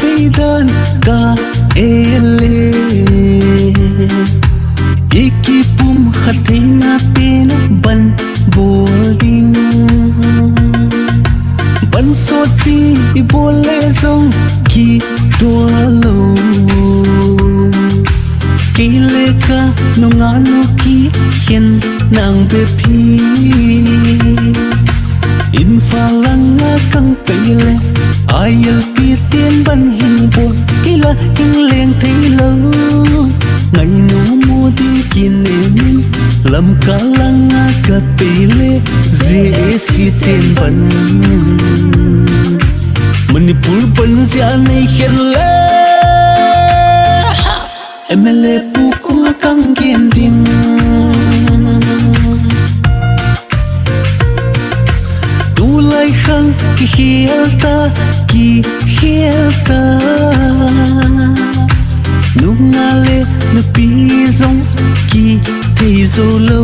peidan ka ele ikipum khatina pena ban bolding ban soti bole zong ki tualo kile ka nungano ki hen nang bepi in falanga kang pele ayel pitien ban hin bo kila king leng thei lo ngai nu mu din kin emin lam kalanga ka pele je si ten ban manipur ban sia nei khen le emele pu kung kang gen din tu lai khang ki hielta nung ngale nu pi zong ki thei zo lo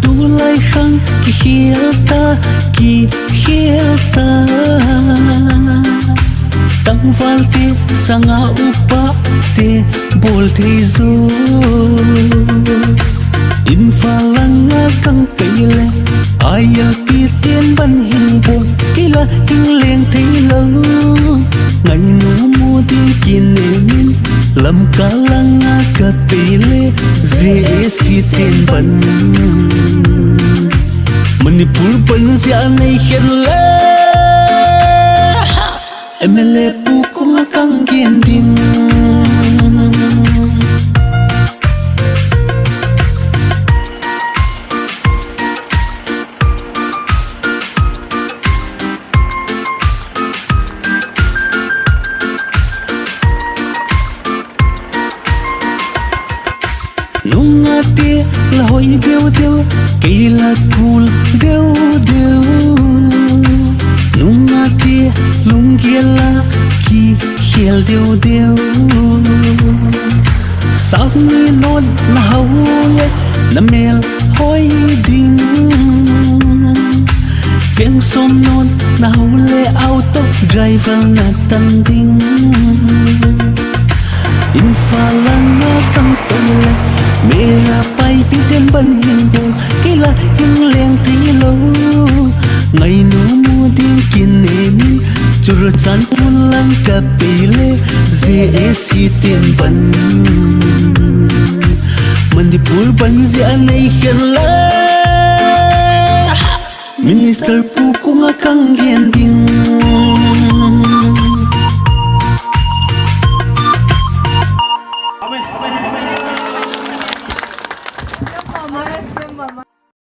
tu lai khang ki hielta tang val te sanga upa te bol thei zo in falanga kang peile ayel pi tien ban hin bo kila king leng thei lo ngai nu mu tin kin emin lam kalanga ka peile je si ten ban manipur ban sia nei khen le emele pu kung kang gen din nunga te la hoi deu deu keila kul deu deu nunga te lungiela ki hiel deu deu sang ni non na haule na mel hoi ding cheng som non na haule auto driver na tan ding in falanga kang tole mera pai piten ban hin bo kila hing leng thi lo ngai nu mu din kin emin chur chan pulang ka pele je si ten ban manipur ban ja nei khen la minister pu kung kang gen ding